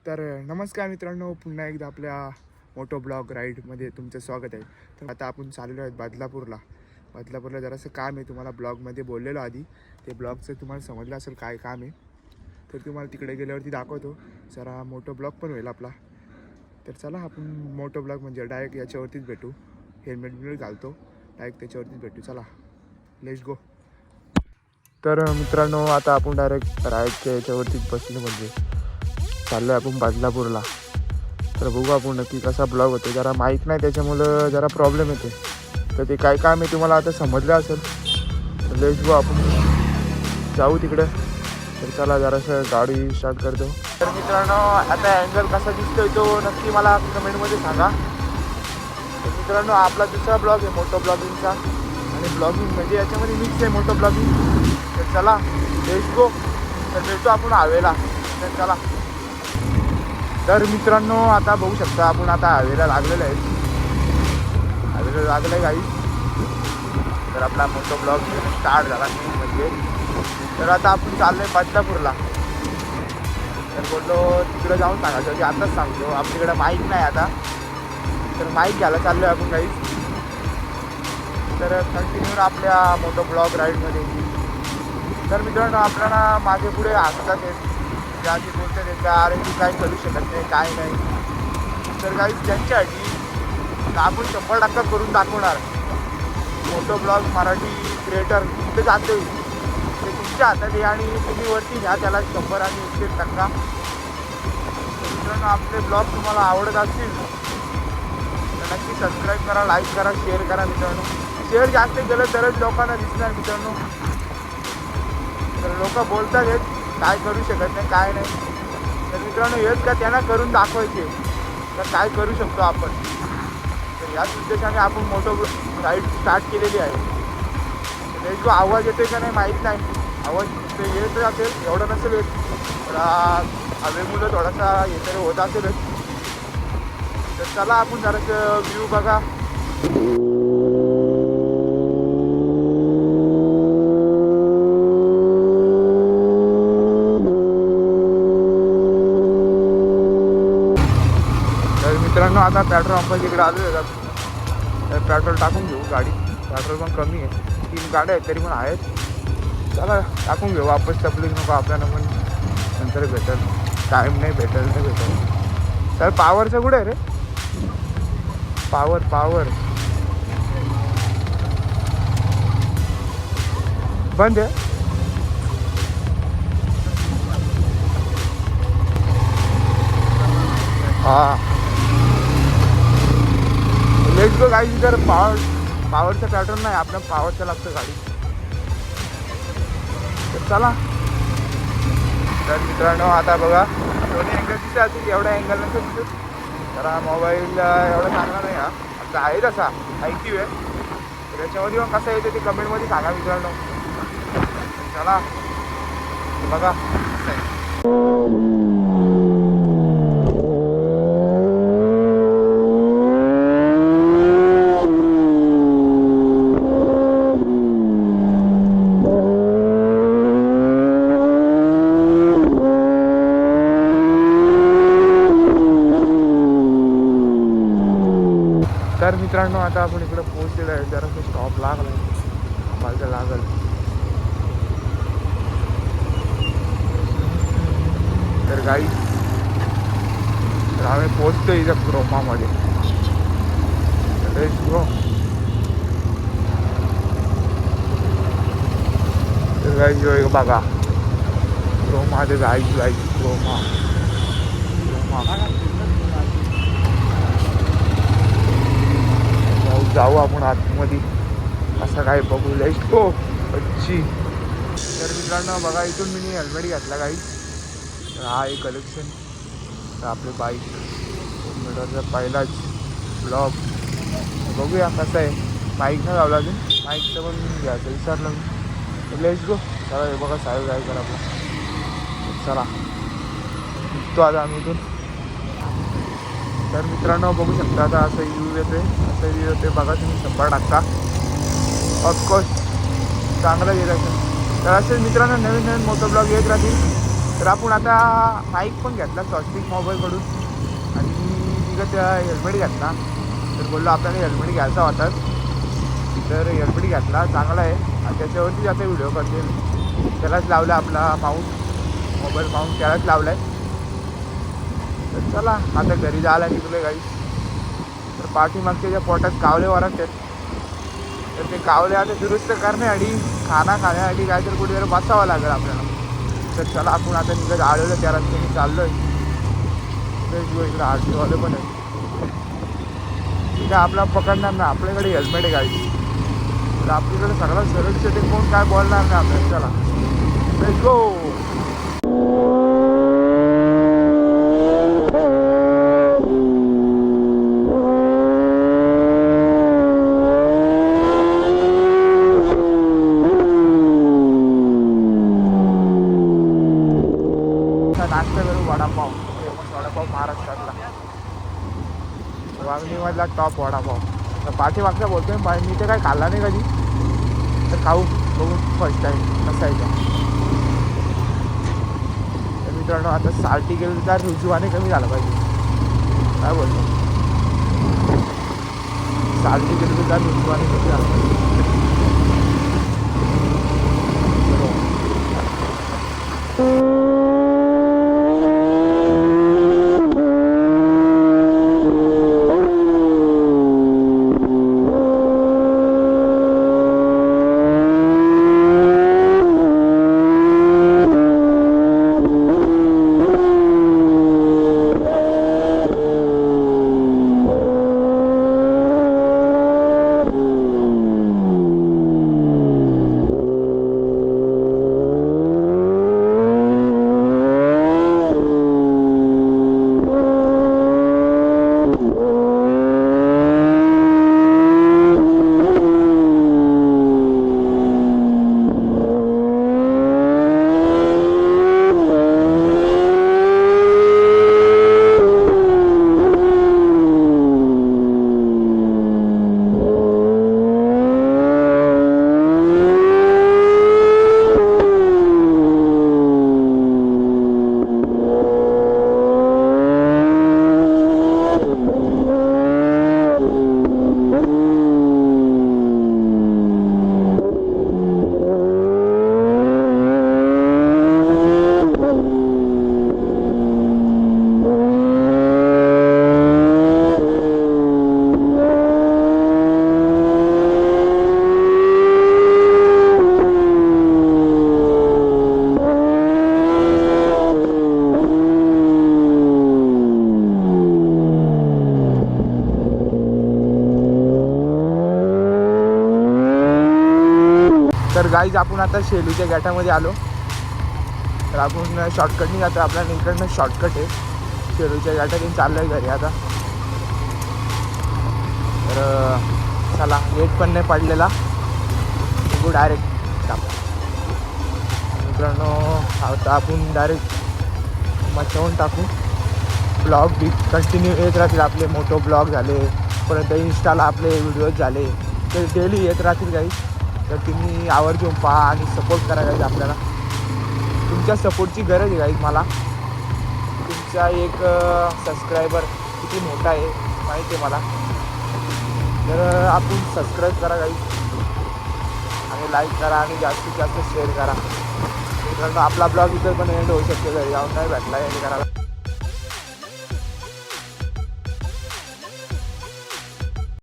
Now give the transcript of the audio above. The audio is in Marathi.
तर नमस्कार मित्रांनो, पुन्हा एकदा आपल्या मोटो ब्लॉग राईडमध्ये तुमचं स्वागत आहे. तर आता आपण चाललेलो आहेत बदलापूरला जरासं काम आहे. तुम्हाला ब्लॉगमध्ये बोललेलो आधी, ते ब्लॉगचं तुम्हाला समजलं असेल काय काम आहे. तर तुम्हाला तिकडे गेल्यावरती दाखवतो. जरा मोटो ब्लॉग पण होईल आपला. तर चला आपण मोटो ब्लॉग म्हणजे डायरेक्ट याच्यावरतीच भेटू. हेल्मेट घालतो, डायरेक्ट त्याच्यावरतीच भेटू. चला, लेट्स गो. तर मित्रांनो, आता आपण डायरेक्ट राईडच्या याच्यावरतीच बसलो म्हणजे चाललो आहे आपण बदलापूरला. तर बघू आपण नक्की कसा ब्लॉग होतो. जरा माहीत नाही त्याच्यामुळं जरा प्रॉब्लेम येते. तर ते काय काम आहे तुम्हाला आता समजलं असेल. लेट्स गो, आपण जाऊ तिकडे. तर चला जरासं गाडी स्टार्ट करतो. तर मित्रांनो, आता अँगल कसा दिसतोय तो नक्की मला कमेंटमध्ये सांगा. तर मित्रांनो, आपला दुसरा ब्लॉग आहे मोटो ब्लॉगिंगचा. आणि ब्लॉगिंग म्हणजे याच्यामध्ये मिक्स आहे मोटो ब्लॉगिंग. तर चला लेट्स गो. तर भेटतो आपण हवेला. तर चला. तर मित्रांनो, आता बघू शकता आपण आता हवेला लागलेलं आहे. हवेला लागलं आहे काही. तर आपला मोठा ब्लॉग स्टार्ट झाला म्हणजे. तर आता आपण चाललो आहे बदलापूरला. तर बोललो तिकडं जाऊन सांगायचं की आताच सांगतो. आपल्याकडे माईक नाही आता, तर माईक घ्यायला चाललो आहे आपण काही. तर कंटिन्यू आपल्या मोठं ब्लॉग राईडमध्ये. तर मित्रांनो, आपल्याला मागे पुढे हसतात आहेत, ज्या जे बोलतात आहेत त्या अरे ती काही करू शकत नाही, काय नाही. तर काही त्यांच्यासाठी आपण 100% करून दाखवणार. मोटो ब्लॉग मराठी क्रिएटर कुठे जाते ते तुमच्या हातात आहे आणि तुम्ही वरती घ्या त्याला 100 आणि 101%. मित्रांनो, आपले ब्लॉग तुम्हाला आवडत असतील तर नक्की सबस्क्राईब करा, लाईक करा, शेअर करा. मित्रांनो, शेअर जास्त केलं तरच लोकांना दिसणार. मित्रांनो, तर लोक बोलतात आहेत काय करू शकत नाही, काय नाही. तर मित्रांनो, हेच का त्यांना करून दाखवायचे तर काय करू शकतो आपण. तर याच उद्देशाने आपण मोठं राईड स्टार्ट केलेली आहे. तर जो आवाज येतो का नाही माहीत नाही. आवाज येत असेल, एवढं नसेल येत. तर हवेमुळं थोडासा हे तरी होत असेलच. तर चला आपण जरासं व्ह्यू बघा. मित्रांनो, आता पेट्रोल पंपाच्या इकडे आलो आहे. तर पेट्रोल टाकून घेऊ. गाडी पेट्रोल पण कमी आहे. 3 गाड्या आहेत तरी पण आहेत. चला टाकून घेऊ. वापस तपलीच नको आपल्याला पण. नंतर भेटेल, टाईम नाही भेटेल. तर पॉवरचं कुठे आहे रे? पॉवर बंद आहे. हां, लेट्स गो गाईज. जर पॉवरचं पेट्रोल नाही, आपल्या पॉवरचं लागतं गाडी. तर चला. तर मित्रांनो, आता बघा दोन्ही अँगल दिसत असतील. एवढ्या अँगल नसेल दिसत. जरा मोबाईल एवढा चांगला नाही. आमचा आहे तसा माहिती आहे. त्याच्यामध्ये मग कसं येते ते कमेंटमध्ये सांगा मित्रांनो. चला बघा. तर मित्रांनो, आता आपण इकडे पोहोचलेलो आहे. जरासं स्टॉप लागला आहे, मला लागल. तर गाई, तर आम्ही पोचतो इथं क्रोमामध्ये. तर गाई जो बघा क्रोमा, ते गाई क्रोमा. जाऊ आपण आतमध्ये, असं काय बघू. Let's go. अच्छी. तर मित्रांनो बघा, इथून मी हेल्मेट घातला काही. तर हा एक कलेक्शन. तर आपले बाईक मीटरचा पहिलाच ब्लॉग बघूया कसं आहे. बाईक नाही लावला अजून, बाईकचं पण घ्यायचं विचारलं मी. Let's go. चला हे बघा साहेब काय करा आपला. चला निघतो आता आम्ही इथून. तर मित्रांनो बघू शकता आता असं व्ह्यू येते बघा तुम्ही. 100% ऑफकोर्स चांगलं येत असेल. तर असेच मित्रांनो नवीन मोठं ब्लॉग येत राहतील. तर आपण आता माईक पण घेतला स्वस्तिक मोबाईलकडून आणि तिथं त्या हेल्मेट घेतला. तर बोललो आपल्याला हेल्मेट घ्यायचा होताच, तर हेल्मेट घेतला चांगला आहे आणि त्याच्यावरती आता व्हिडिओ करते. त्यालाच लावला आपला माऊंट, मोबाईल माऊंट त्यालाच लावला आहे. तर चला आता घरी जायला निघलो काही. तर पाठीमागच्या ज्या पोटात कावले वरत आहेत, तर ते कावले आता दुरुस्त करण्यासाठी खाण्यासाठी काहीतरी कुठेतरी बसावं लागेल आपल्याला. तर चला आपण आता निघत आलेलो त्या रस्त्याने चाललो आहे. इकडे आरटीवाले पण आहे, ठीक आहे आपला पकडणार ना, आपल्याकडे हेल्मेट आहे गाडी, तर आपल्याकडे सगळं सुरक्षित आहे, कोण काय बोलणार नाही आपल्याला. चला लेट्स गो. नाश्ता करू वडापाव, फेमस वडापाव महाराष्ट्रातला, वागणीमधला टॉप वडापाव. तर पाठीमागचा बोलतोय मी ते काय खाल्ला नाही कधी, तर खाऊ बघू फर्स्ट टाईम कसा आहे त्या. तर मित्रांनो आता साल्टी गेलं तर रुजवाने कमी झालं पाहिजे, काय बोलतो, साल्टी गेलं तर रुजवाने कमी झालं पाहिजे. तर गाईज आपण आता शेलूच्या गॅटामध्ये आलो, तर आपण शॉर्टकटने जातो, आपल्याला इकडनं शॉर्टकट आहे. शेलूच्या गॅटातून चाललो आहे घरी आता. तर चला गेट पण नाही पडलेला, बघू डायरेक्ट टाकू. मित्रांनो आता आपण डायरेक्ट मचवून टाकू. ब्लॉग बी कंटिन्यू येत राहतील आपले, मोठो ब्लॉग झाले, परत इंस्टाला आपले व्हिडिओज झाले, ते डेली येत राहतील काही. तर तुम्ही आवर्जून पहा आणि सपोर्ट करा गाईज. आपल्याला तुमच्या सपोर्टची गरज आहे गाईज. मला तुमचा एक सबस्क्रायबर किती मोठा आहे माहिती आहे मला, तर आपण सबस्क्राईब करा गाईज आणि लाईक करा आणि जास्तीत जास्त शेअर करा. मित्रांनो आपला ब्लॉग इथं पण एंड होऊ शकतो, घरी जाऊन नाही भेटला एंड करायला.